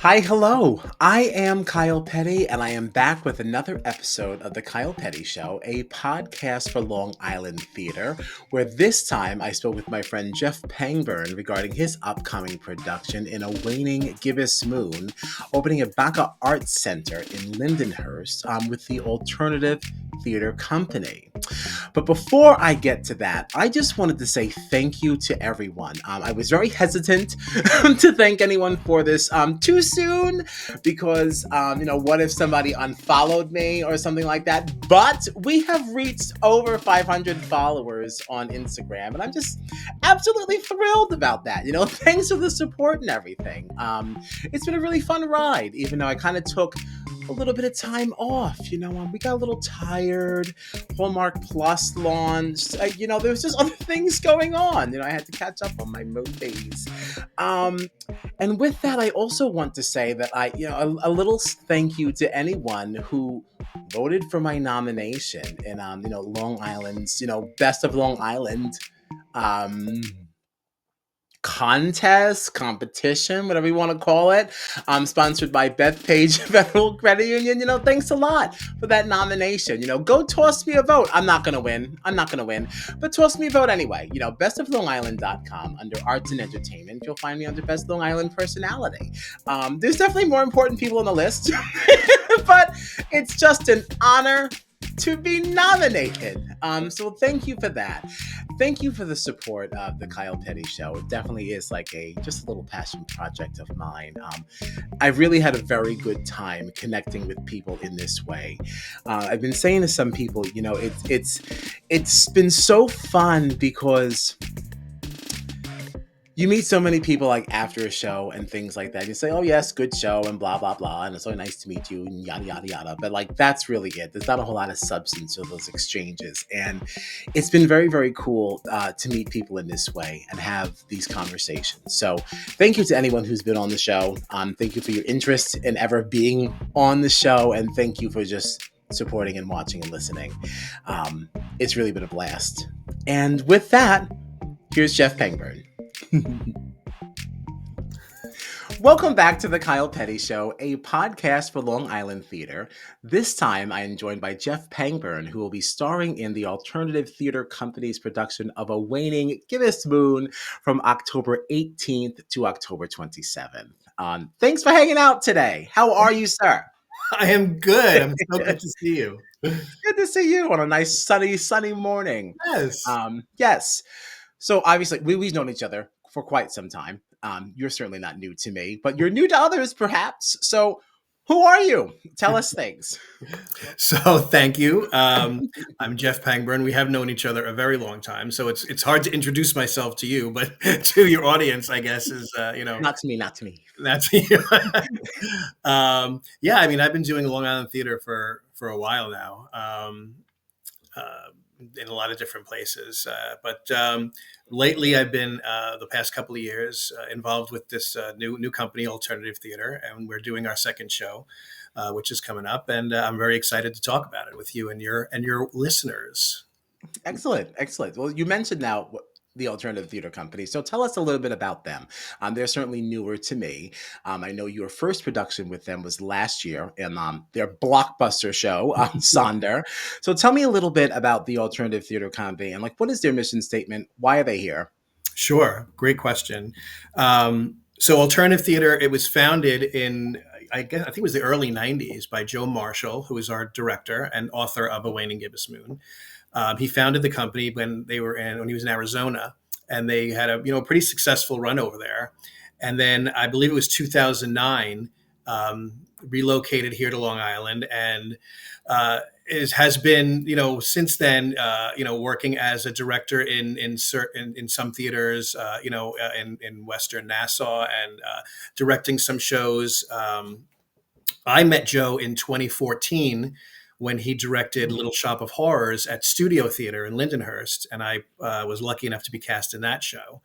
Hi, hello. I am Kyle Petty, and I am back with another episode of The Kyle Petty Show, a podcast for Long Island theater, where this time I spoke with my friend Jeff Pangburn regarding his upcoming production in A Waning Gibbous Moon, opening at BACCA Arts Center in Lindenhurst with the Alternative Theater Company. But before I get to that, I just wanted to say thank you to everyone. I was very hesitant to thank anyone for this too soon because, what if somebody unfollowed me or something like that? But we have reached over 500 followers on Instagram, and I'm just absolutely thrilled about that. Thanks for the support and everything. It's been a really fun ride, even though I kind of took a little bit of time off. We got a little tired. Hallmark Plus launched. There was just other things going on. I had to catch up on my movies. And with that, I also want to say that a little thank you to anyone who voted for my nomination in, Long Island's, Best of Long Island. Contest, competition, whatever you want to call it, sponsored by Bethpage Federal Credit Union. Thanks a lot for that nomination. Go toss me a vote. I'm not going to win, but toss me a vote anyway. bestoflongisland.com under arts and entertainment. You'll find me under Best Long Island personality. There's definitely more important people on the list, but it's just an honor to be nominated. So thank you for that. Thank you for the support of the Kyle Petty Show. It definitely is like just a little passion project of mine. I really had a very good time connecting with people in this way. I've been saying to some people, it's been so fun because you meet so many people like after a show and things like that. You say, oh yes, good show and blah, blah, blah. And it's so nice to meet you and yada, yada, yada. But that's really it. There's not a whole lot of substance to those exchanges. And it's been very, very cool to meet people in this way and have these conversations. So thank you to anyone who's been on the show. Thank you for your interest in ever being on the show. And thank you for just supporting and watching and listening. It's really been a blast. And with that, here's Jeff Pangburn. Welcome back to the Kyle Petty Show, a podcast for Long Island theater. This time I am joined by Jeff Pangburn, who will be starring in the Alternative Theater Company's production of A Waning Gibbous Moon from October 18th to October 27th. Thanks for hanging out today. How are you, sir? I am good. I'm so good to see you. Good to see you on a nice sunny morning. Yes. Yes. So obviously we've known each other for quite some time. You're certainly not new to me, but you're new to others perhaps. So who are you? Tell us things. So thank you. I'm Jeff Pangburn. We have known each other a very long time, so it's hard to introduce myself to you, but to your audience, I guess is Not to me. That's you. Yeah, I've been doing Long Island theater for a while now. In a lot of different places. But lately I've been, the past couple of years, involved with this new company, Alternative Theater, and we're doing our second show, which is coming up. And I'm very excited to talk about it with you and your listeners. Excellent. Well, you mentioned now the Alternative Theater Company. So tell us a little bit about them. They're certainly newer to me. I know your first production with them was last year in their blockbuster show, Sonder. So tell me a little bit about the Alternative Theater Company and what is their mission statement? Why are they here? Sure. Great question. So Alternative Theater, it was founded in, I think it was the early 90s by Joe Marshall, who was our director and author of A Waning Gibbous Moon. He founded the company when he was in Arizona, and they had a pretty successful run over there. And then I believe it was 2009, relocated here to Long Island, and has been since then working as a director in some theaters in Western Nassau and directing some shows. I met Joe in 2014. When he directed Little Shop of Horrors at Studio Theater in Lindenhurst, and I was lucky enough to be cast in that show.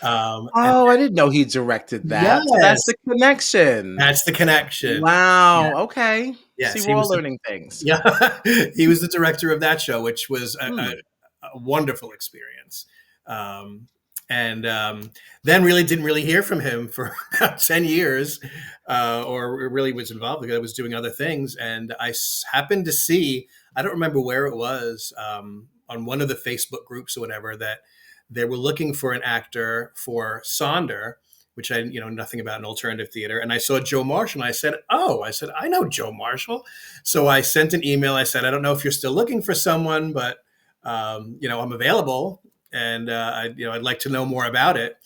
I didn't know he directed that. Yes. So that's the connection. That's the connection. Wow. Yeah. Okay. Yes, see, we're all learning things. Yeah, he was the director of that show, which was a wonderful experience. And then really didn't really hear from him for about 10 years, or really was involved because I was doing other things. And I happened to see, I don't remember where it was, on one of the Facebook groups or whatever, that they were looking for an actor for Sonder, which I nothing about in alternative theater. And I saw Joe Marshall, and I said, I know Joe Marshall. So I sent an email. I said, I don't know if you're still looking for someone, but I'm available, and I'd like to know more about it.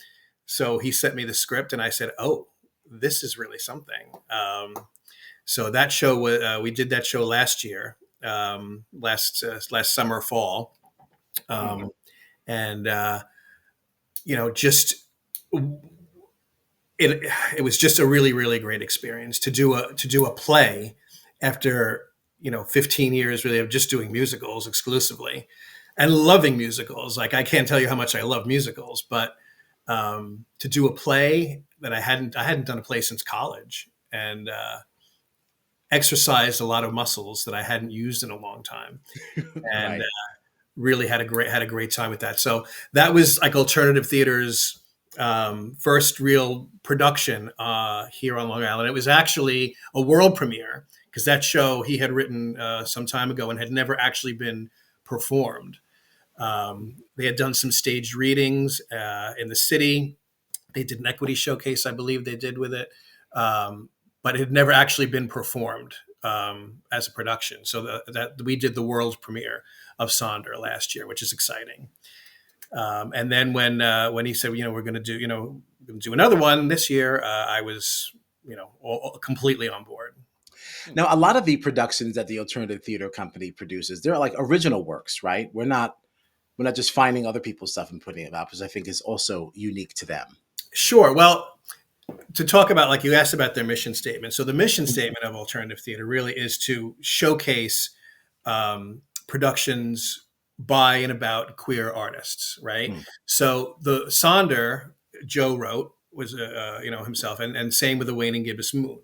So he sent me the script, and I said, oh, this is really something. So that show, we did that show last year, last summer, fall, and just it was just a really, really great experience to do a play after 15 years really of just doing musicals exclusively and loving musicals. Like, I can't tell you how much I love musicals, but to do a play that I hadn't done a play since college, and exercised a lot of muscles that I hadn't used in a long time, and Right. really had a great time with that. So that was like alternative theater's first real production here on Long Island. It was actually a world premiere because that show he had written some time ago and had never actually been performed. They had done some staged readings in the city. They did an equity showcase, I believe they did with it, but it had never actually been performed as a production. So that we did the world premiere of Sonder last year, which is exciting. And then when he said, we're going to do another one this year, I was, completely on board. Now, a lot of the productions that the alternative theater company produces, they're like original works, right? We're not just finding other people's stuff and putting it out, because I think is also unique to them. Sure. Well, to talk about, like you asked about their mission statement. So the mission statement of alternative theater really is to showcase productions by and about queer artists, right? Mm. So the Sonder Joe wrote was himself, and same with A Waning Gibbous Moon.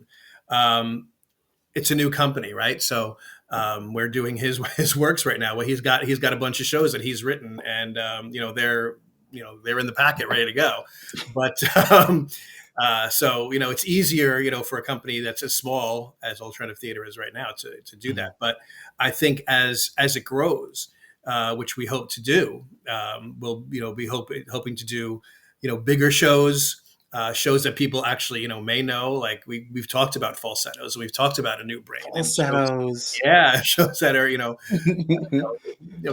It's a new company, right? So we're doing his works right now. Well, he's got a bunch of shows that he's written, and they're in the packet, ready to go. But so it's easier for a company that's as small as alternative theater is right now to do that. But I think as it grows, which we hope to do, we'll be hoping to do bigger shows. Shows that people actually, may know. Like we've talked about falsettos, and we've talked about A New Brain, and Falsettos. shows that are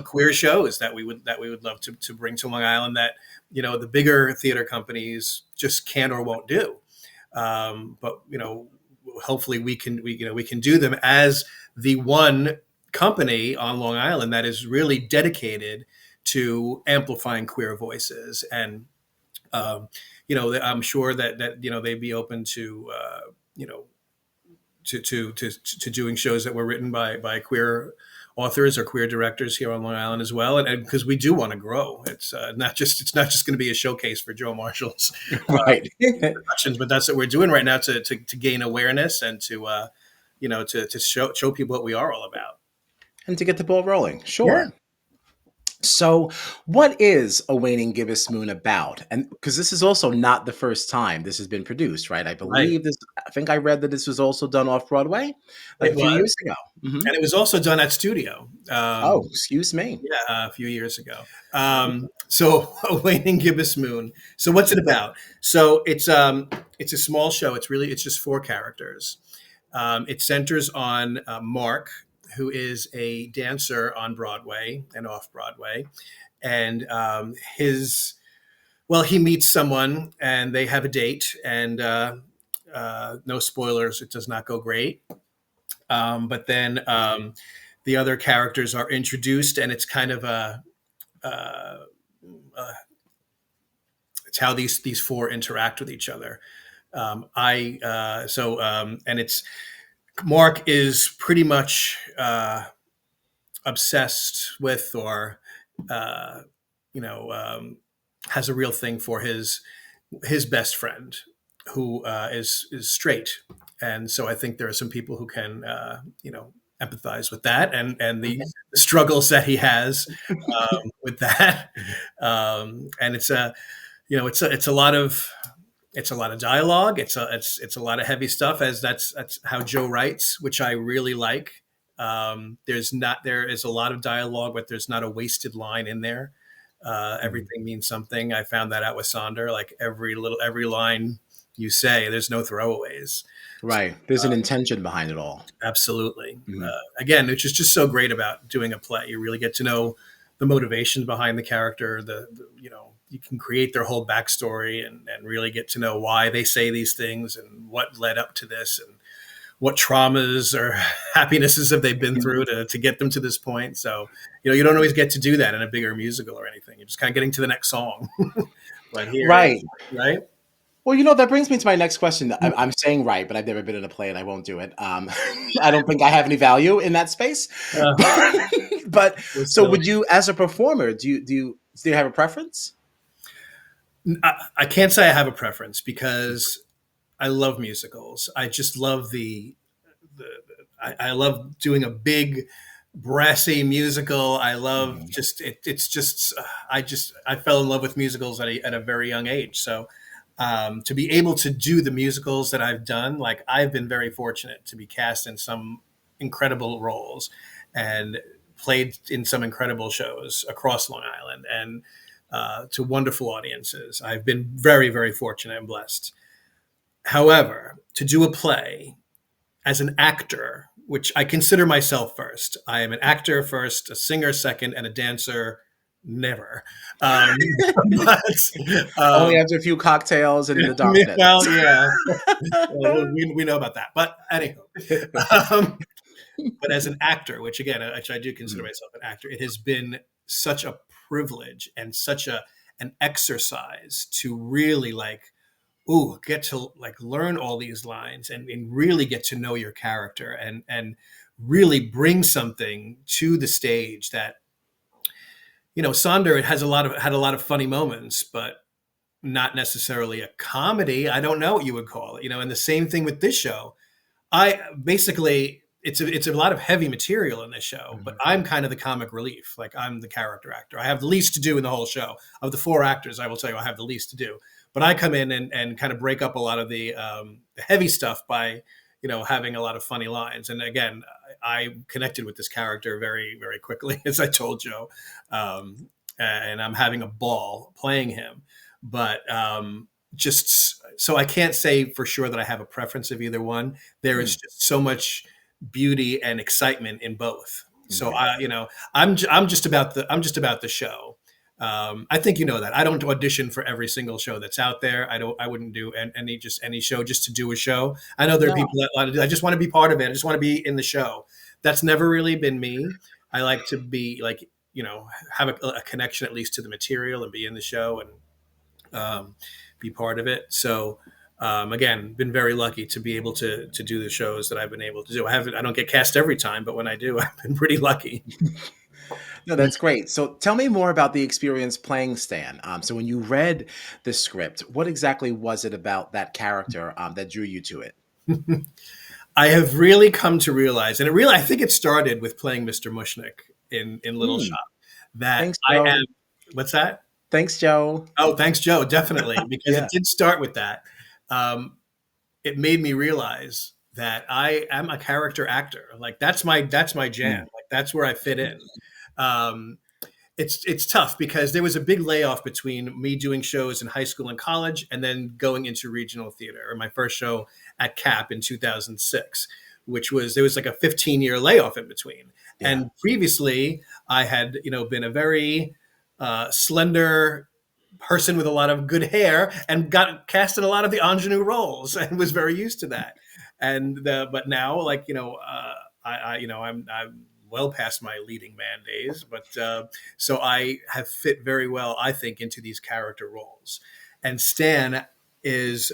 queer shows that we would love to bring to Long Island, that the bigger theater companies just can't or won't do. But hopefully we can do them as the one company on Long Island that is really dedicated to amplifying queer voices. And I'm sure that they'd be open to to doing shows that were written by queer authors or queer directors here on Long Island as well, and because we do want to grow. It's not just going to be a showcase for Joe Marshall's Right. productions, but that's what we're doing right now to gain awareness and to to show people what we are all about. And to get the ball rolling. Yeah. Sure. So, what is A Waning Gibbous Moon about? And because this is also not the first time this has been produced, right? Right. I think I read that this was also done off Broadway like It a few was, years ago. Hmm. and it was also done at studio. Oh, excuse me. Yeah, a few years ago. So A Waning Gibbous Moon. So what's it about? So it's a small show. It's just four characters. It centers on Mark, who is a dancer on Broadway and off Broadway, and he meets someone and they have a date, and no spoilers, it does not go great. But then the other characters are introduced, and it's kind of it's how these four interact with each other. And it's Mark is pretty much obsessed with, or has a real thing for his best friend, who is straight. And so I think there are some people who can empathize with that, and the struggles that he has with that. And it's it's a lot of dialogue. It's a lot of heavy stuff, as that's how Joe writes, which I really like. There is a lot of dialogue, but there's not a wasted line in there. Mhm. Everything means something. I found that out with Sonder. Like every line you say, there's no throwaways. So, Right. There's an intention behind it all. absolutely. Mhm. Again, which is just so great about doing a play. You really get to know the motivation behind the character. You can create their whole backstory, and really get to know why they say these things and what led up to this, and what traumas or happinesses have they been through to get them to this point. So, you don't always get to do that in a bigger musical or anything. You're just kind of getting to the next song. But here it Right. is, right? Well, that brings me to my next question. I'm saying right, but I've never been in a play and I won't do it. I don't think I have any value in that space. Uh, But so so silly. would you, as a performer, do you have a preference? I can't say I have a preference, because I love musicals. I just love the I love doing a big brassy musical. I love Mhm. just it's just I fell in love with musicals at a very young age. So to be able to do the musicals that I've done, like, I've been very fortunate to be cast in some incredible roles and played in some incredible shows across Long Island, and to wonderful audiences. I've been very, very fortunate and blessed. However, to do a play as an actor, which I consider myself first, I am an actor first, a singer second, and a dancer never. Um, but Only um, after a few cocktails and in the darkness. well, yeah, well, we know about that. But anyhow, um, but as an actor, which I do consider Mhm. myself an actor, it has been such a privilege and such an exercise to really, get to, like, learn all these lines, and really get to know your character, and really bring something to the stage that, Sonder, it has had a lot of funny moments, but not necessarily a comedy. I don't know what you would call it, and the same thing with this show. I basically it's a lot of heavy material in this show, but Mhm. I'm kind of the comic relief. Like, I'm the character actor. I have the least to do in the whole show. Of the four actors, I will tell you, I have the least to do. But I come in and kind of break up a lot of the heavy stuff by, having a lot of funny lines. And again, I connected with this character very, very quickly, as I told Joe, and I'm having a ball playing him. But just so I can't say for sure that I have a preference of either one. There is Mm. just so much beauty and excitement in both. So Mhm. I'm just about the show. I think you know that I don't audition for every single show that's out there. I wouldn't do any show just to do a show. I know there are No. people that want to do. I just want to be part of it. I just want to be in the show. That's never really been me. I like to be, like, have a connection at least to the material and be in the show, and be part of it. So again, been very lucky to be able to do the shows that I've been able to do. I don't get cast every time, but when I do, I've been pretty lucky. No, that's great. So tell me more about the experience playing Stan. So when you read the script, what exactly was it about that character that drew you to it? I have really come to realize, and I think it started with playing Mr. Mushnick in Little Mm. Shop, that Thanks, I Joe. am. What's that? Thanks, Joe. Oh, thanks, Joe. Definitely, because Yeah. it did start with that. Um, it made me realize that I am a character actor. Like, that's my jam. Mm. Like, that's where I fit in. Um, it's tough, because there was a big layoff between me doing shows in high school and college, and then going into regional theater, or my first show at CAP in 2006, which was there was like a 15-year layoff in between. Yeah. And previously, I had, been a very slender person with a lot of good hair, and got cast in a lot of the ingenue roles, and was very used to that. But now, like, I'm well past my leading man days, but so I have fit very well, I think, into these character roles. And Stan is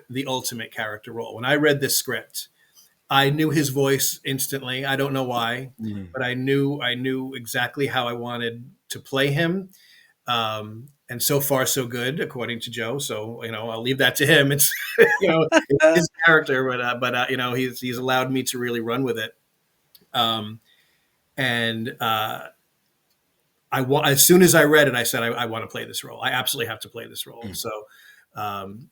the ultimate character role. When I read this script, I knew his voice instantly. I don't know why, Mm. but I knew exactly how I wanted to play him. And so far, so good, according to Joe. So, I'll leave that to him. It's it's his character, but he's allowed me to really run with it. Um, and as soon as I read it, I said, I want to play this role. I absolutely have to play this role. Mm. Um,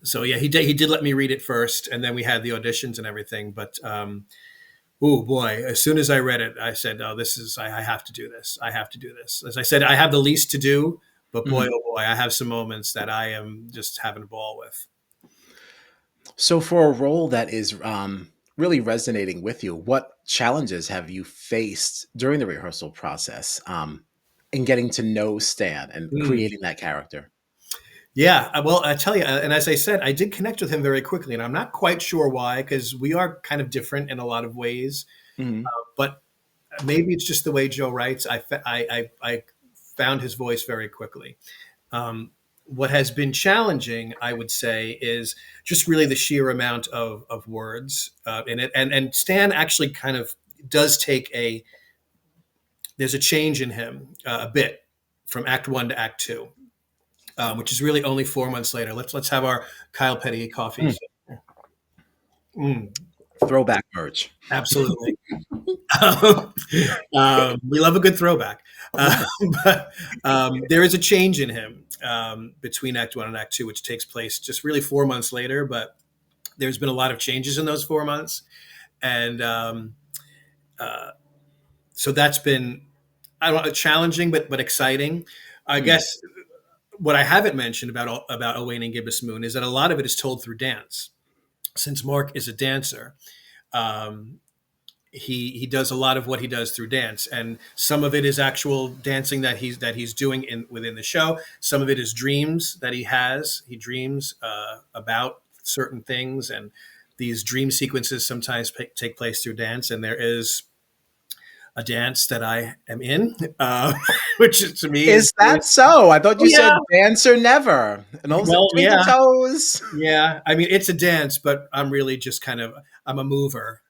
so yeah, he did let me read it first, and then we had the auditions and everything. But oh boy, as soon as I read it, I said, "Oh, I have to do this. I have to do this." As I said, I have the least to do, but boy, Mhm. oh boy, I have some moments that I am just having a ball with. So, for a role that is really resonating with you, what challenges have you faced during the rehearsal process in getting to know Stan and Mm. creating that character? Yeah, well, I tell you, and as I said, I did connect with him very quickly, and I'm not quite sure why, because we are kind of different in a lot of ways. Mhm. But maybe it's just the way Joe writes. I found his voice very quickly. Um, what has been challenging, I would say, is just really the sheer amount of words in it. And Stan actually kind of does take there's a change in him a bit from Act One to Act Two, which is really only 4 months later. Let's have our Kyle Petty coffee. Mm. Mm, Throwback merch. absolutely. We love a good throwback. Uh, Right. but there is a change in him between Act One and Act Two, which takes place just really 4 months later. But there's been a lot of changes in those 4 months, and uh, so that's been I don't know, challenging, but exciting. I Mm. guess what I haven't mentioned about A Waning Gibbous Moon is that a lot of it is told through dance. Since Mark is a dancer, um, he does a lot of what he does through dance, and some of it is actual dancing that he's doing within the show. Some of it is dreams that he dreams about certain things, and these dream sequences sometimes take place through dance. And there is a dance that I am in, which to me is Is that so? I thought oh you yeah, said dance or never. And those well twinkle yeah, toes. yeah. I mean, it's a dance, but I'm really just I'm a mover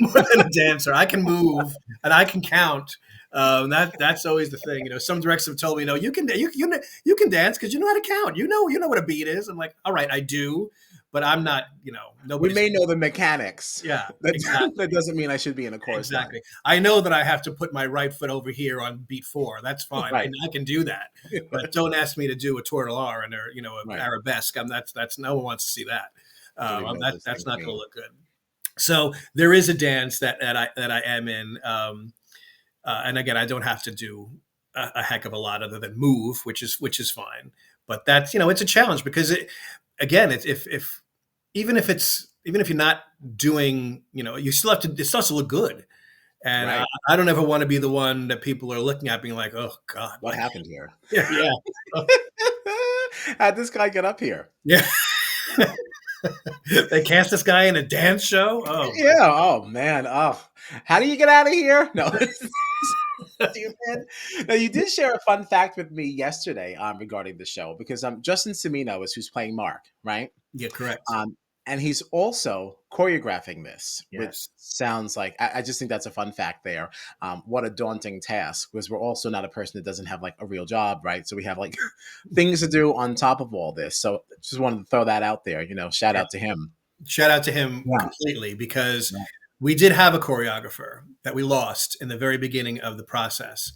more than a dancer. I can move and I can count. That's always the thing. Some directors have told me, no, you can dance because you know how to count. You know what a beat is. I'm like, all right, I do, but I'm not. We Nobody's. may know the mechanics. Yeah, That exactly. doesn't mean I should be in a chorus line. Exactly. I know that I have to put my right foot over here on beat four. That's fine. Right. I can do that. But don't ask me to do a tourtelar and an Right. arabesque. that's no one wants to see that. I don't even know those That's things not going to mean. look good. So there is a dance that I am in, and again, I don't have to do a heck of a lot other than move, which is fine. But that's it's a challenge because again, if even if you're not doing, you still have to. It still has to look good. And Right. I don't ever want to be the one that people are looking at being like, oh God, What happened here? yeah, yeah, oh, How'd this guy get up here? yeah. They cast this guy in a dance show. Oh my, Yeah. Oh man. Oh, how do you get out of here? No. Stupid. Now you did share a fun fact with me yesterday regarding the show because Justin Semino is who's playing Mark, right? yeah, correct. Um, and he's also choreographing this, which Yes. sounds like I just think that's a fun fact there. What a daunting task because we're also not a person that doesn't have like a real job, right? So we have like things to do on top of all this. So just wanted to throw that out there. Shout Yeah. out to him. Shout out to him Yeah. completely because Yeah. we did have a choreographer that we lost in the very beginning of the process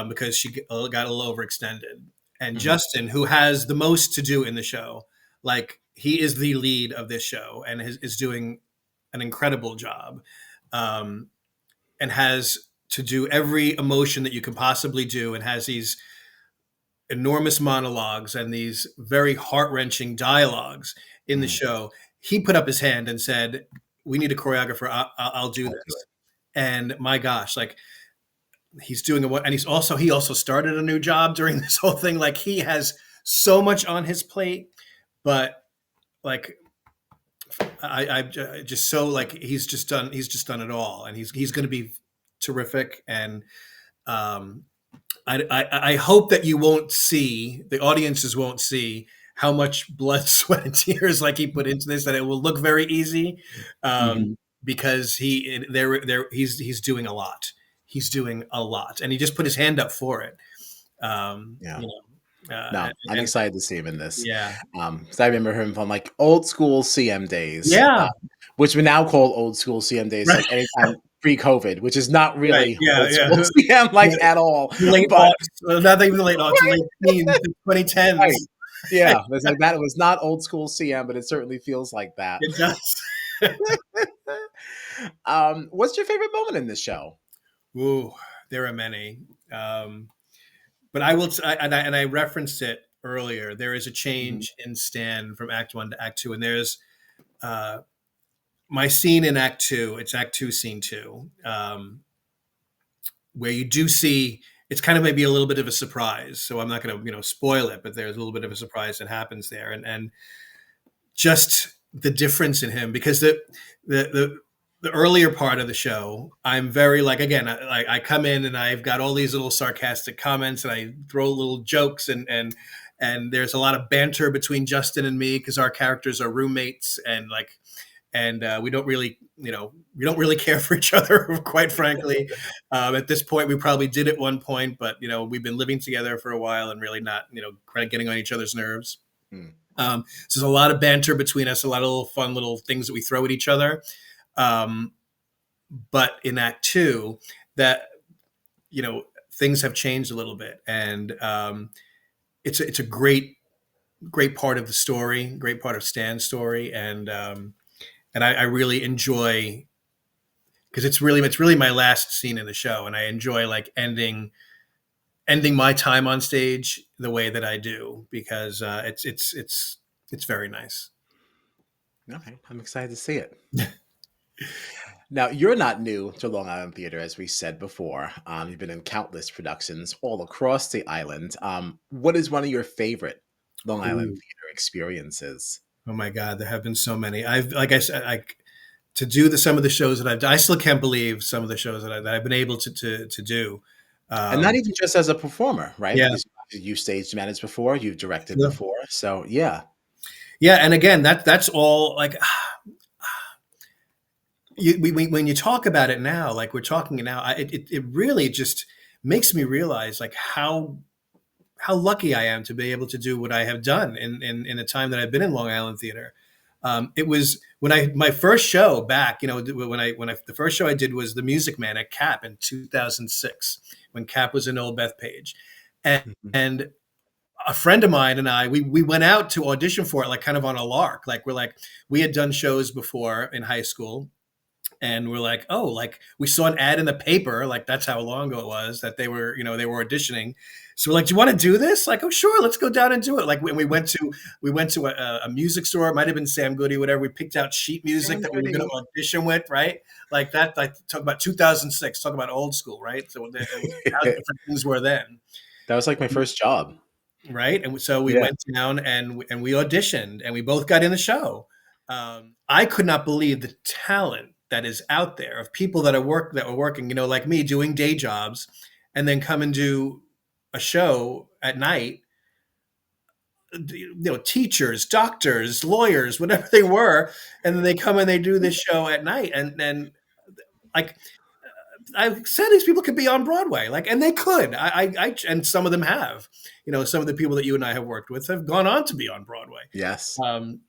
because she got a little overextended. And Mhm. Justin, who has the most to do in the show, like he is the lead of this show and is doing an incredible job, um, and has to do every emotion that you can possibly do, and has these enormous monologues and these very heart wrenching dialogues in the Mhm. show. He put up his hand and said, "We need a choreographer. I'll do I'll do this." it. And my gosh, like he's doing and he also started a new job during this whole thing. Like he has so much on his plate, but like I just so like he's just done it all, and he's going to be terrific. And um, I hope that the audiences won't see how much blood, sweat, and tears like he put into this. That it will look very easy, um, Mhm. because he's doing a lot. He's doing a lot, and he just put his hand up for it. Um, Yeah. you No, I'm and excited to see him in this. yeah, 'Cause I remember him from like old school CM days, yeah, which we now call old school CM days. right, Like anytime pre-COVID, which is not Right. really Yeah. old Yeah. school CM like Yeah. at all. The late But aughts, not even the late aughts, the late teens, the right, 2010s. yeah, it's like that. It was not old school CM, but it certainly feels like that. It does. What's your favorite moment in this show? Ooh, there are many. But I will, and I referenced it earlier. There is a Mhm. change in Stan from Act One to Act Two, and there's uh, my scene in Act Two. It's Act Two, Scene Two, where you do see it's kind of maybe a little bit of a surprise. So I'm not going to spoil it, but there's a little bit of a surprise that happens there, and just the difference in him because the the the earlier part of the show, I'm very like again, I come in and I've got all these little sarcastic comments and I throw little jokes and there's a lot of banter between Justin and me because our characters are roommates and we don't really care for each other, quite frankly. At this point, we probably did at one point, but we've been living together for a while and really not kind of getting on each other's nerves. Mm. So there's a lot of banter between us, a lot of little fun little things that we throw at each other. Um, but in Act Two, that things have changed a little bit, and it's a great part of the story, great part of Stan's story, and I really enjoy because it's really my last scene in the show, and I enjoy like ending my time on stage the way that I do because it's very nice. Okay, I'm excited to see it. Now, you're not new to Long Island Theater, as we said before. You've been in countless productions all across the island. What is one of your favorite Long Island Ooh. Theater experiences? Oh my God, there have been so many. I've, like I said, to do some of the shows that I've done. I still can't believe some of the shows that I've been able to do. And not Um, even just as a performer, right? yeah, Because you stage managed before, you've directed yeah, before. So, yeah. yeah. And again, that's all. Like when you talk about it now, like we're talking now, it really just makes me realize like how lucky I am to be able to do what I have done in the time that I've been in Long Island theater. It was when my first show back, the first show I did was The Music Man at CAP in 2006 when CAP was in Old Bethpage, Mhm. and a friend of mine and we went out to audition for it like kind of on a lark. Like we had done shows before in high school and we're like, oh, like we saw an ad in the paper, like that's how long ago it was that they were auditioning. So we're like, do you want to do this? Like, oh, sure, let's go down and do it. Like when we went to a music store, it might have been Sam Goody, whatever. We picked out sheet music Sam that we were going Goody. to audition with, right? Like that. Like talk about 2006, talk about old school, right? So how That different things were then, was like my first job. right? And so we Yeah. went down and we auditioned and we both got in the show. I could not believe the talent that is out there of people that were working, like me, doing day jobs, and then come and do a show at night. Teachers, doctors, lawyers, whatever they were, and then they come and they do this show at night, and like I said, these people could be on Broadway, like, and they could. And some of them have. Some of the people that you and I have worked with have gone on to be on Broadway. Yes. Um,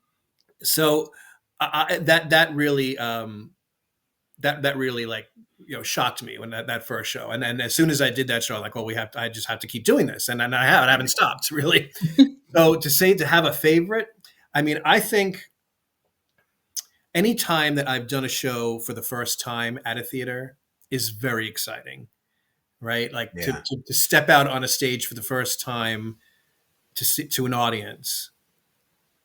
so that really that really like shocked me when that first show, and as soon as I did that show, I'm like, well, I just have to keep doing this, and I haven't stopped really. So to have a favorite, I mean, I think any time that I've done a show for the first time at a theater is very exciting, right? Like to, Yeah. to, to step out on a stage for the first time to an audience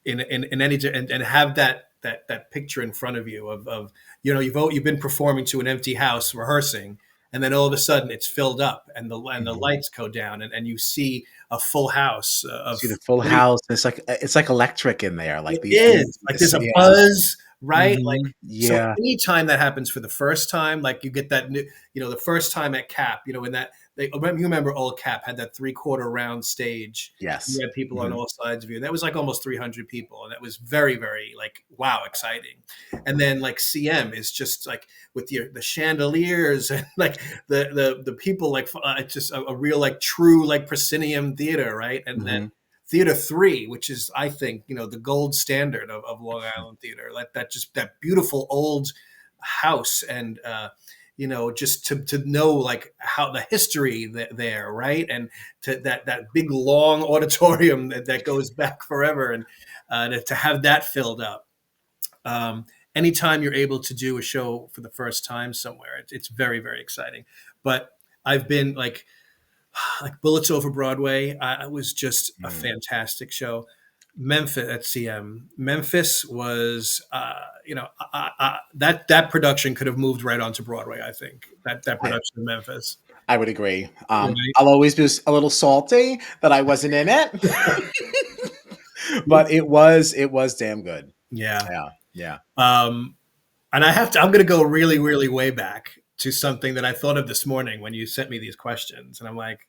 in any and have that picture in front of you of you've been performing to an empty house rehearsing, and then all of a sudden it's filled up and the Mhm. lights go down and you see a full house of See the full 40. house. It's like electric in there, like It the is like there's energies. a Yeah. buzz, right? Like Mhm. so, Yeah. anytime that happens for the first time, like you get that new, the first time at CAP, in that you remember old CAP had that 3/4 round stage. You Yes. had people on Mhm. all sides of you. That was like almost 300 people, and that was very, very like wow, exciting. And then like CM is just like with the chandeliers and like the people like it's just a real like true like proscenium theater, right? And then Mhm. Theater 3, which is, I think, the gold standard of Long Island theater. Like that beautiful old house and just to know like how the history there, right? And to that big long auditorium that goes back forever, and to have that filled up. Um, Anytime you're able to do a show for the first time somewhere, it's very, very exciting. But I've been like Bullets Over Broadway. It was just a Mm. fantastic show. Memphis at CM. Memphis was, that production could have moved right onto Broadway. I think that I, production of Memphis. I would agree. Right? I'll always be a little salty that I wasn't in it, but it was damn good. Yeah. Yeah, yeah. Um, and I'm going to go really, really way back to something that I thought of this morning when you sent me these questions, and I'm like,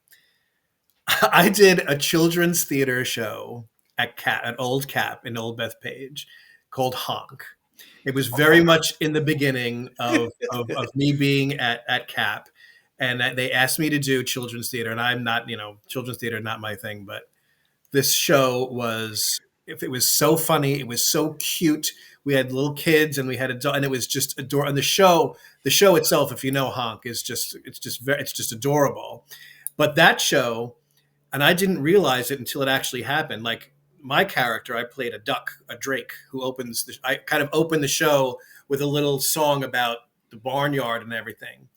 I did a children's theater show at Old Cap in Old Bethpage called Honk. It was very much in the beginning of me being at Cap, and they asked me to do children's theater, and I'm not, children's theater not my thing, but this show was, if it was so funny, it was so cute. We had little kids and we had adult, and it was just adorable. And the show itself, if you know Honk, it's just adorable. But that show, and I didn't realize it until it actually happened. Like my character, I played a duck, a drake, I kind of opened the show with a little song about the barnyard and everything.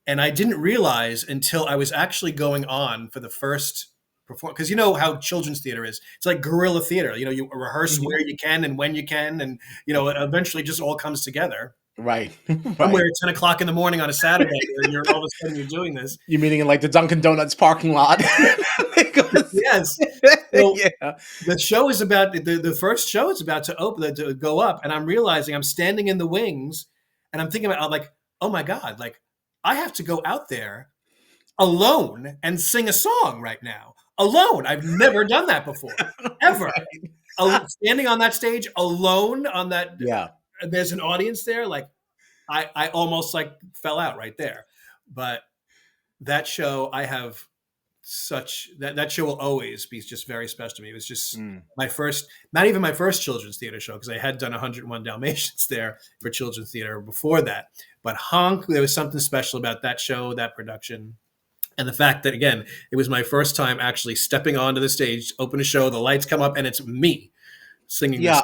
And I didn't realize until I was actually going on for the first perform, because you know how children's theater is. It's like guerrilla theater. You rehearse Mhm. where you can and when you can, and it eventually just all comes together. Right, Somewhere right. at 10 o'clock in the morning on a Saturday, you're all of a sudden you're doing this. You meaning in like the Dunkin' Donuts parking lot? Because Yes. So yeah, the show is about the first show is about to go up, and I'm realizing I'm standing in the wings, and I'm thinking about, I'm like, oh my god, like I have to go out there alone and sing a song right now. Alone. I've never done that before, ever. Standing on that stage alone on that, yeah. there's an audience there. Like I almost like fell out right there. But that show, I have that show will always be just very special to me. It was just Mm. my first, not even my first children's theater show, because I had done 101 Dalmatians there for children's theater before that. But Honk, there was something special about that show, that production. And the fact that, again, it was my first time actually stepping onto the stage, open a show, the lights come up, and it's me singing this. Yeah,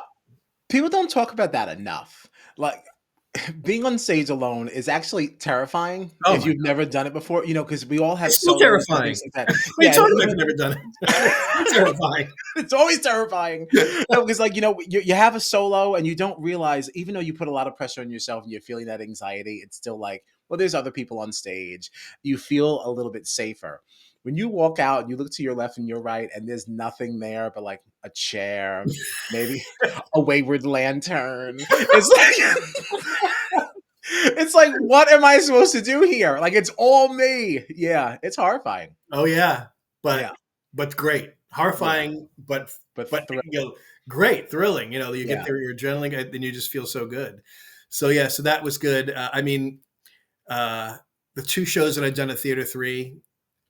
people don't talk about that enough. Like being on stage alone is actually terrifying Oh if my you've God. never done it before, because we all have It's still solos and terrifying. things like that. What are you Yeah, and talking about? even I've never done it. It's still terrifying. it's always terrifying. No, because like you have a solo and you don't realize, even though you put a lot of pressure on yourself and you're feeling that anxiety, it's still like, well, there's other people on stage. You feel a little bit safer. When you walk out and you look to your left and your right and there's nothing there but like a chair, maybe a wayward lantern. It's like it's like, what am I supposed to do here? Like it's all me. Yeah, it's horrifying. Oh yeah, Yeah, but great, yeah, horrifying, but but great, thrilling. You get yeah. there, your adrenaline, and you just feel so good. So yeah, so that was good. I mean, uh, the two shows that I'd done at Theater 3,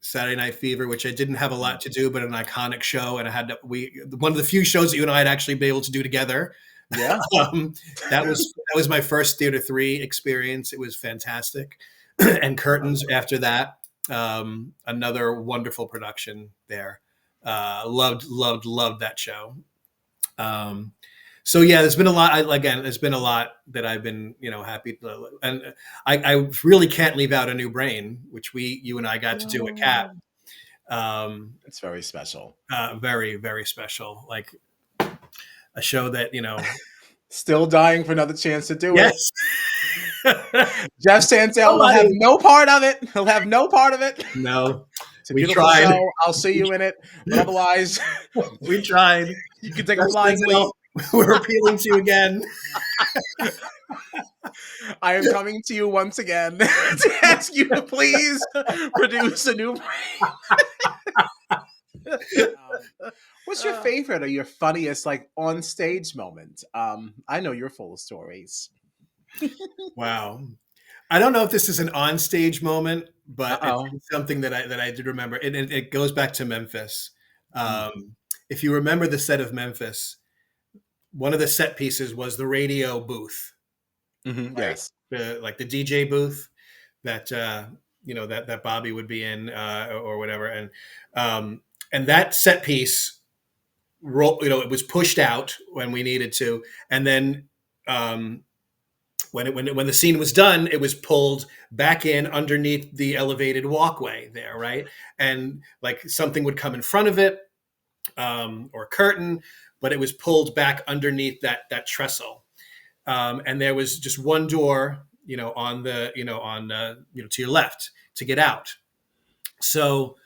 Saturday Night Fever, which I didn't have a lot to do, but an iconic show, and I had to, one of the few shows that you and I had actually been able to do together. Yeah. Um, that was my first Theater 3 experience. It was fantastic, and Curtains after that. Another wonderful production there. Loved that show. Um, so yeah, there's been a lot. There's been a lot that I've been, happy to, and I really can't leave out A New Brain, which you and I got to do at CAP. Oh, Um, it's very special. Very, very special. Like a show that, Still dying for another chance to do it. yes. Jeff Santel will have Somebody, no part of it. He'll have no part of it. no, It's a we beautiful tried. show. I'll see you in it. But otherwise, We tried. you can take a flying leap. We're appealing to you again. I am coming to you once again to ask you to please produce a new. What's your favorite or your funniest like on stage moment? I know you're full of stories. Wow. I don't know if this is an on-stage moment, but Uh-oh. it's something that I did remember. And it goes back to Memphis. Mm. If you remember the set of Memphis, one of the set pieces was the radio booth, Mhm, right? yes. The DJ booth. that that Bobby would be in, or whatever, and that set piece, it was pushed out when we needed to, and then when the scene was done, it was pulled back in underneath the elevated walkway there, right? And like something would come in front of it, or a curtain, but it was pulled back underneath that trestle. And there was just one door, on the, to your left to get out. So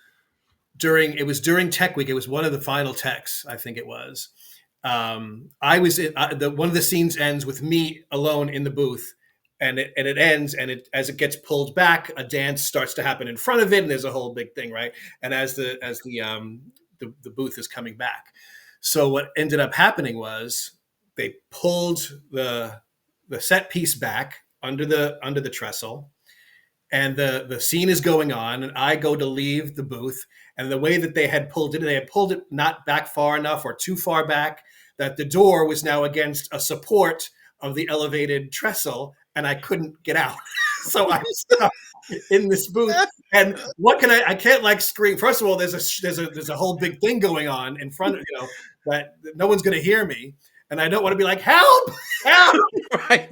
during tech week, it was one of the final techs, I think it was. I was one of the scenes ends with me alone in the booth, and it ends, and as it gets pulled back, a dance starts to happen in front of it, and there's a whole big thing, right? And as the booth is coming back, so what ended up happening was they pulled the set piece back under the trestle, and the scene is going on, and I go to leave the booth, and the way that they had pulled it not back far enough or too far back, that the door was now against a support of the elevated trestle, and I couldn't get out. So I'm stuck in this booth, and what can I can't like scream. First of all, there's a whole big thing going on in front of, that no one's going to hear me, and I don't want to be like, help, Right.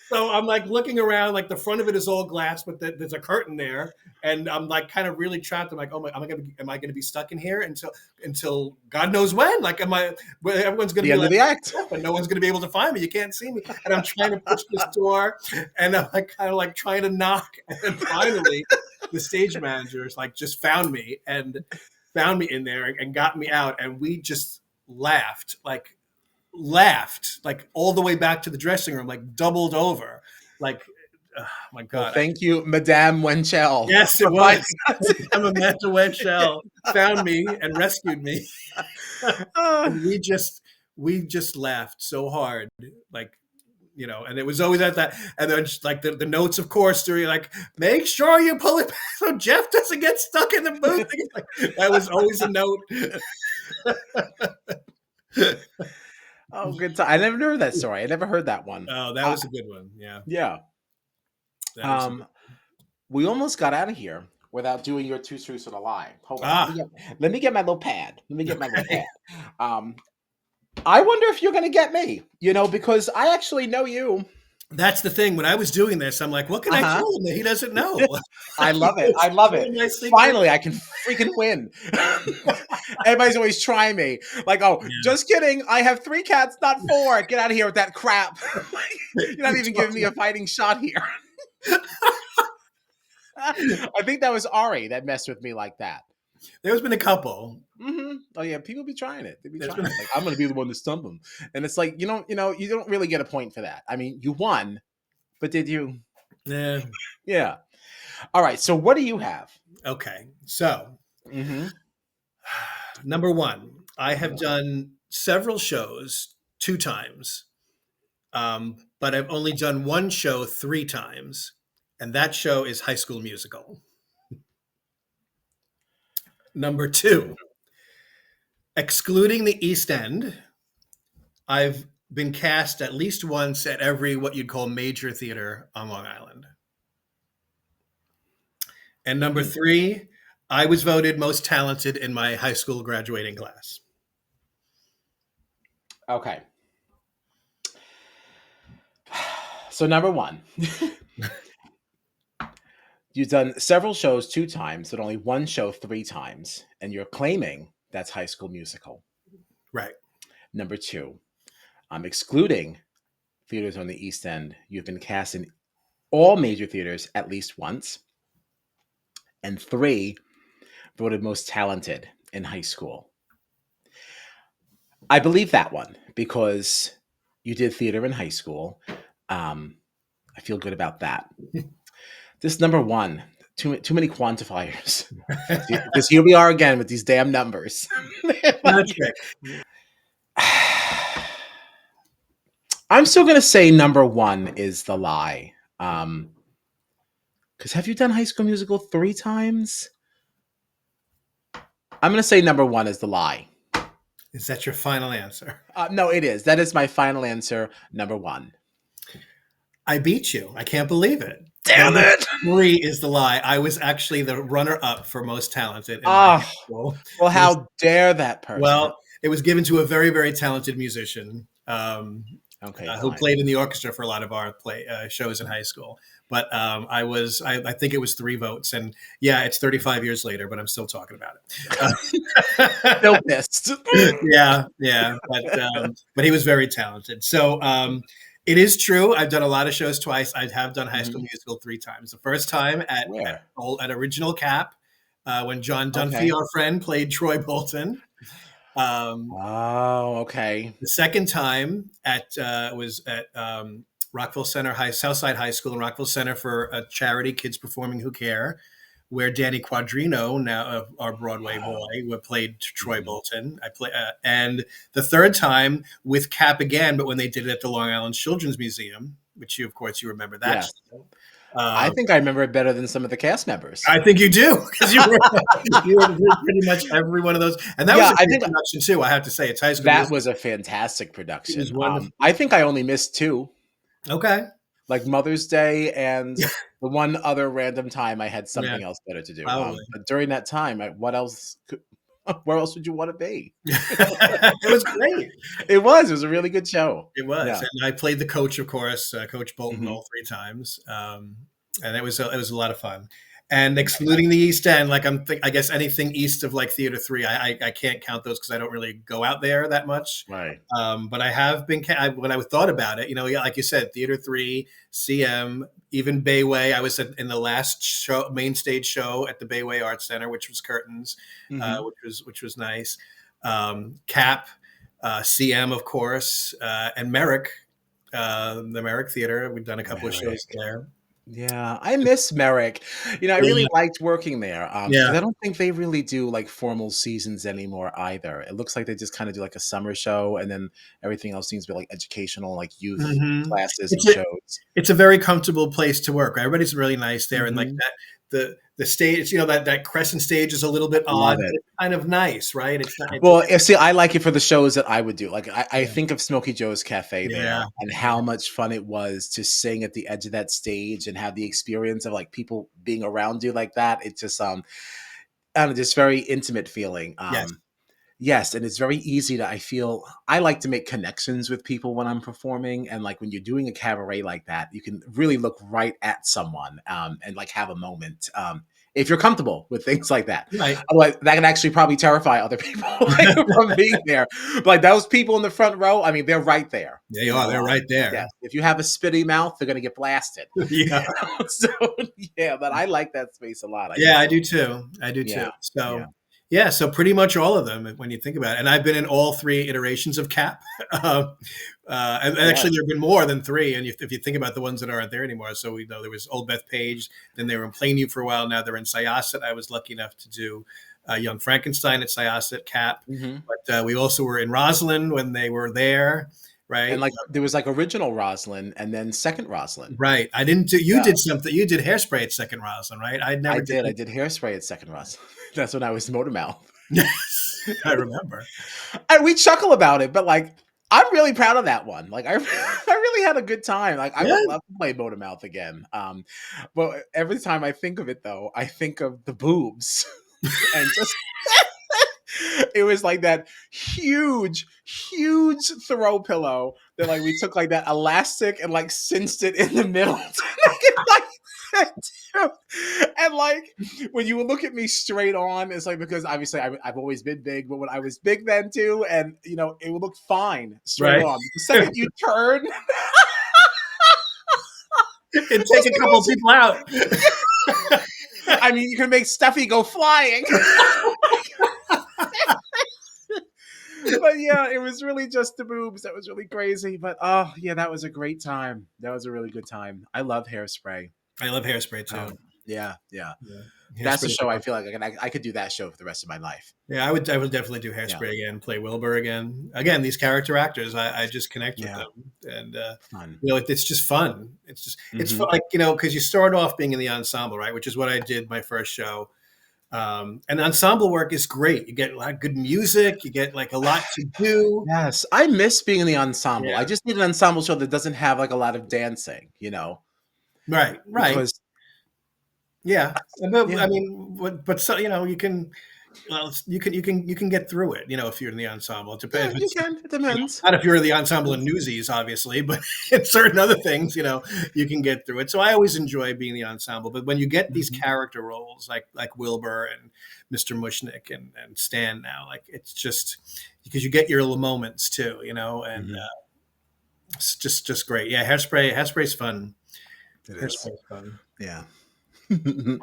So I'm like looking around, like the front of it is all glass, but there's a curtain there, and I'm like kind of really trapped. I'm like, oh my, am I going to be stuck in here until God knows when? Like, everyone's going to be end of the act, and no one's going to be able to find me. You can't see me, and I'm trying to push this door, and I'm like kind of like trying to knock, and then finally, the stage managers like just found me in there and got me out, and we just laughed all the way back to the dressing room, like doubled over, like, oh my God. Well, thank you, Madame Wenchel. Yes, it was. Amanda Wenchel found me and rescued me. And we just laughed so hard, like, and it was always at that, and then just like the notes, of course, they're like, make sure you pull it back so Jeff doesn't get stuck in the booth. Like, that was always a note. Oh, good time. I never heard that story. I never heard that one. Oh, that was a good one. Yeah. Yeah. We almost got out of here without doing your two truths and a lie. Hold on. Let me get my little pad. I wonder if you're going to get me, because I actually know you. That's the thing. When I was doing this, I'm like, what can I tell him that he doesn't know? I love it. Finally, I can freaking win. Everybody's always trying me. Like, just kidding. I have 3 cats, not 4. Get out of here with that crap. You're not even giving me a fighting shot here. I think that was Ari that messed with me like that. There's been a couple. Mm-hmm. Oh yeah, people be trying it. They be trying it. Like, I'm going to be the one to stump them, and it's like you don't really get a point for that. I mean, you won, but did you? Yeah. Yeah. All right. So what do you have? Okay. So, number 1, I have done several shows 2 times, but I've only done one show 3 times, and that show is High School Musical. Number 2, excluding the East End, I've been cast at least once at every what you'd call major theater on Long Island. And number 3, I was voted most talented in my high school graduating class. Okay. So number 1, you've done several shows 2 times, but only one show 3 times, and you're claiming that's High School Musical. Right. Number 2, I'm excluding theaters on the East End. You've been cast in all major theaters at least once. And 3, voted most talented in high school. I believe that one because you did theater in high school. I feel good about that. This number 1, too many quantifiers. Because here we are again with these damn numbers. I'm still going to say number 1 is the lie. Because have you done High School Musical 3 times? I'm going to say number 1 is the lie. Is that your final answer? No, it is. That is my final answer, number 1. I beat you. I can't believe it. Damn it! 3 is the lie. I was actually the runner-up for most talented in my Oh, high school. well, It was how dare that person? well, it was given to a very, very talented musician, Okay, who fine. played in the orchestra for a lot of our shows in high school. But I think it was 3 votes, and yeah, it's 35 years later, but I'm still talking about Still it. pissed. Yeah, yeah, but he was very talented. So it is true. I've done a lot of shows twice. I have done High School Mhm. Musical 3 times. The first time Where? at Original Cap, when John Dunphy, Okay. our friend, played Troy Bolton. Um, Oh, okay. the second time was at Rockville Center Southside High School in Rockville Center for a charity, Kids Performing Who Care, where Danny Quadrino, now our Broadway boy, Wow. played Troy Mhm. Bolton. And the third time with Cap again, but when they did it at the Long Island Children's Museum, which of course, you remember that Yes. show. I Um, think I remember it better than some of the cast members. I think you do because you were pretty much every one of those, and that was Yeah, a I great think production too. I have to say, it's High School that Musical. was a fantastic It was production. wonderful. I think I only missed 2, Okay, like Mother's Day and the one other random time I had yeah, something else better to do. probably. But during that time, what else could where else would you wanna be? It was great. It was a really good show. It was, Yeah. and I played the coach, of course, Coach Bolton, Mhm. all 3 times, and it was a lot of fun. And excluding the East End, like I guess anything east of like Theater 3, I can't count those because I don't really go out there that much. Right. But I have been when I thought about it, yeah, like you said, Theater 3, CM, even Bayway. I was in the last show, main stage show at the Bayway Arts Center, which was Curtains, Mhm. which was nice. Cap, CM, of course, and Merrick, the Merrick Theater. We've done a couple of shows Merrick. there. Yeah, I miss Merrick. I really Yeah, liked working there, because yeah. I don't think they really do, like, formal seasons anymore either. It looks like they just kinda do, like, a summer show, and then everything else seems to be, like, educational, like, youth Mhm. classes and It's a shows. it's a very comfortable place to work. Everybody's really nice there, and like Mhm. that the stage, that crescent stage is a little bit odd, Love but it. it's kind of nice, right? It's not. It's Well, see, I like it for the shows that I would do. Like, I yeah, think of Smokey Joe's Cafe yeah, there and yeah, how much fun it was to sing at the edge of that stage and have the experience of, like, people being around you like that. It's just, I don't know, just very intimate feeling. yes, Yes, and it's very easy to I feel I like to make connections with people when I'm performing, and, like, when you're doing a cabaret like that, you can really look right at someone, and, like, have a moment, if you're comfortable with things like that. right. Otherwise, that can actually probably terrify other people, like, from being there. Like, those people in the front row, I mean, they're right there, They are. They're right yes, there. if you have a spitty mouth, they're gonna get blasted. Yeah, So, yeah, but I like that space a lot, I yeah. just I do too. I do yeah, too. yeah, So yeah, so pretty much all of them when you think about it, and I've been in all 3 iterations of Cap. um, and actually, yes, there have been more than 3. And if you think about the ones that aren't there anymore, so we know there was Old Bethpage, then they were in Plainview for a while. Now they're in Syosset. I was lucky enough to do Young Frankenstein at Syosset Cap, mhm. but we also were in Rosslyn when they were there, And, right? like, there was, like, original Rosalind and then second Rosalind. Right. I didn't do. You Yeah, did something. You did Hairspray at Second Rosslyn, right? I never did. I did Hairspray at second Rosalind. That's when I was Motormouth. Yes, I remember. And we chuckle about it, but, like, I'm really proud of that one. Like, I I really had a good time. Like, I would Yeah. love to play Motormouth again. But every time I think of it, though, I think of the boobs and just it was like that huge, huge throw pillow that like we took like that elastic and like cinched it in the middle to make it like that too. And like when you would look at me straight on, it's like because obviously I've always been big, but when I was big then too, and it would look fine straight Right. on. The second you turn, And take a couple people out. I mean, you can make Stuffy go flying. But yeah, it was really just the boobs. That was really crazy. But oh yeah, that was a great time. That was a really good time. I love Hairspray. I love Hairspray too. Yeah, yeah. Yeah. That's a Hairspray. show I feel like I could do that show for the rest of my life. Yeah, I would definitely do Yeah, Hairspray again, play Wilbur again. Again, these character actors, I just connect with yeah, them, and fun. it's just fun. It's Hmm. fun, like because you start off being in the ensemble, right? Which is what I did my first show. And ensemble work is great. You get a lot of good music. You get like a lot to do. Yes, I miss being in the ensemble. Yeah. I just need an ensemble show that doesn't have like a lot of dancing, Right. Right. because Yeah, but Yeah, I mean, but so you can. Well, you can get through it, if you're in the ensemble. It yeah, depends if you it's can. It depends. not if you're in the ensemble in Newsies, obviously, but in certain other things, you can get through it. So I always enjoy being the ensemble. But when you get these Mhm. character roles like Wilbur and Mr. Mushnick and Stan now, like it's just because you get your little moments too, and Mhm. it's just great. Yeah, Hairspray's fun. It is. Hairspray's fun. Yeah. Good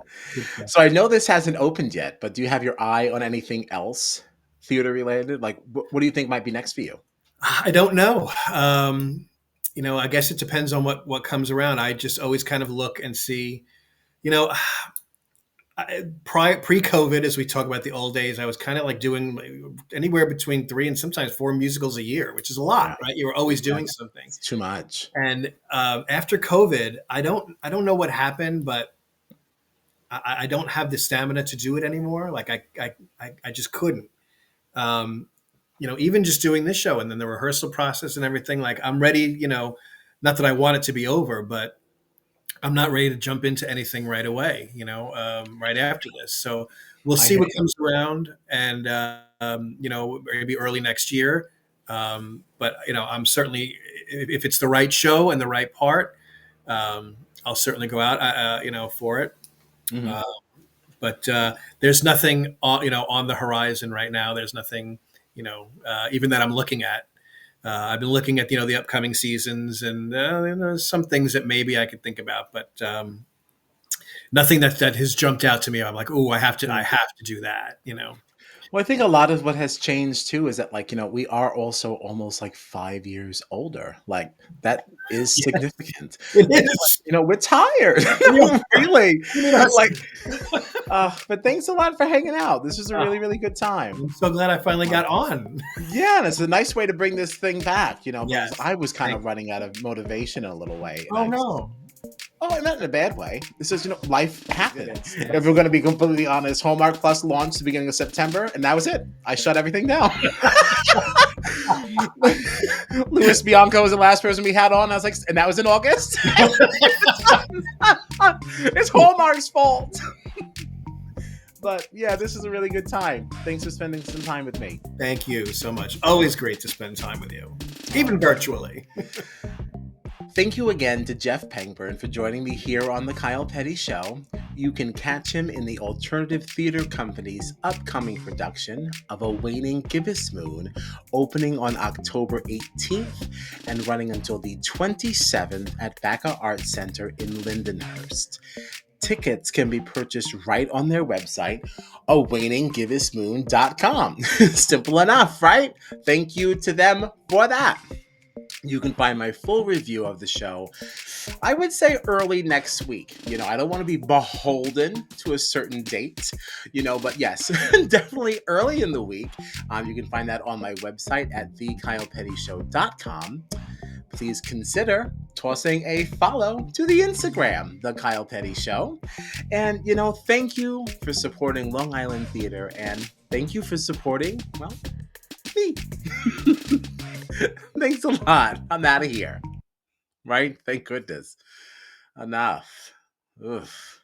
stuff. So I know this hasn't opened yet, but do you have your eye on anything else theater related? Like, what do you think might be next for you? I don't know. I guess it depends on what comes around. I just always kind of look and see. You know, pre-COVID, as we talk about the old days, I was kind of like doing anywhere between 3 and sometimes 4 musicals a year, which is a lot, Yeah, right? You were always doing that's something. too much. And after COVID, I don't know what happened, but I don't have the stamina to do it anymore. Like I just couldn't. Um, even just doing this show and then the rehearsal process and everything. Like I'm ready. Not that I want it to be over, but I'm not ready to jump into anything right away, right after this. So we'll I see hear what you. comes around and, maybe early next year. But, I'm certainly, if it's the right show and the right part, I'll certainly go out, for it. Mhm. Uh, but there's nothing, on the horizon right now. There's nothing, even that I'm looking at. I've been looking at the upcoming seasons, and there's some things that maybe I could think about, but nothing that has jumped out to me. I'm like, oh, I have to do that. Well, I think a lot of what has changed too is that, like, we are also almost like 5 years older. Like, that is Yeah, significant. it And it's like, is. we're tired. We No, really. need us. Like, but thanks a lot for hanging out. This was a Oh, really, really good time. I'm so glad I finally Uh, got on. yeah, and it's a nice way to bring this thing back, because Yes, I was kind thank of you. running out of motivation in a little way. And Oh I no, Oh, not in a bad way. This is, life it happened. is. If we're going to be completely honest, Hallmark Plus launched the beginning of September, and that was it. I shut everything down. Louis Bianco was the last person we had on. I was like, and that was in August. It's Hallmark's fault. But yeah, this is a really good time. Thanks for spending some time with me. Thank you so much. Always great to spend time with you, even virtually. Thank you again to Jeff Pangburn for joining me here on The Kyle Petty Show. You can catch him in the Alternative Theater Company's upcoming production of A Waning Gibbous Moon, opening on October 18th and running until the 27th at BACCA Art Center in Lindenhurst. Tickets can be purchased right on their website, awaninggibbous.moon.com. Simple enough, right? Thank you to them for that. You can find my full review of the show, I would say early next week. I don't want to be beholden to a certain date, but yes, definitely early in the week. You can find that on my website at thekylepettyshow.com. Please consider tossing a follow to the Instagram, The Kyle Petty Show. And, thank you for supporting Long Island Theater, and thank you for supporting, well, me. Thanks a lot. I'm out of here. Right? Thank goodness. Enough. Oof.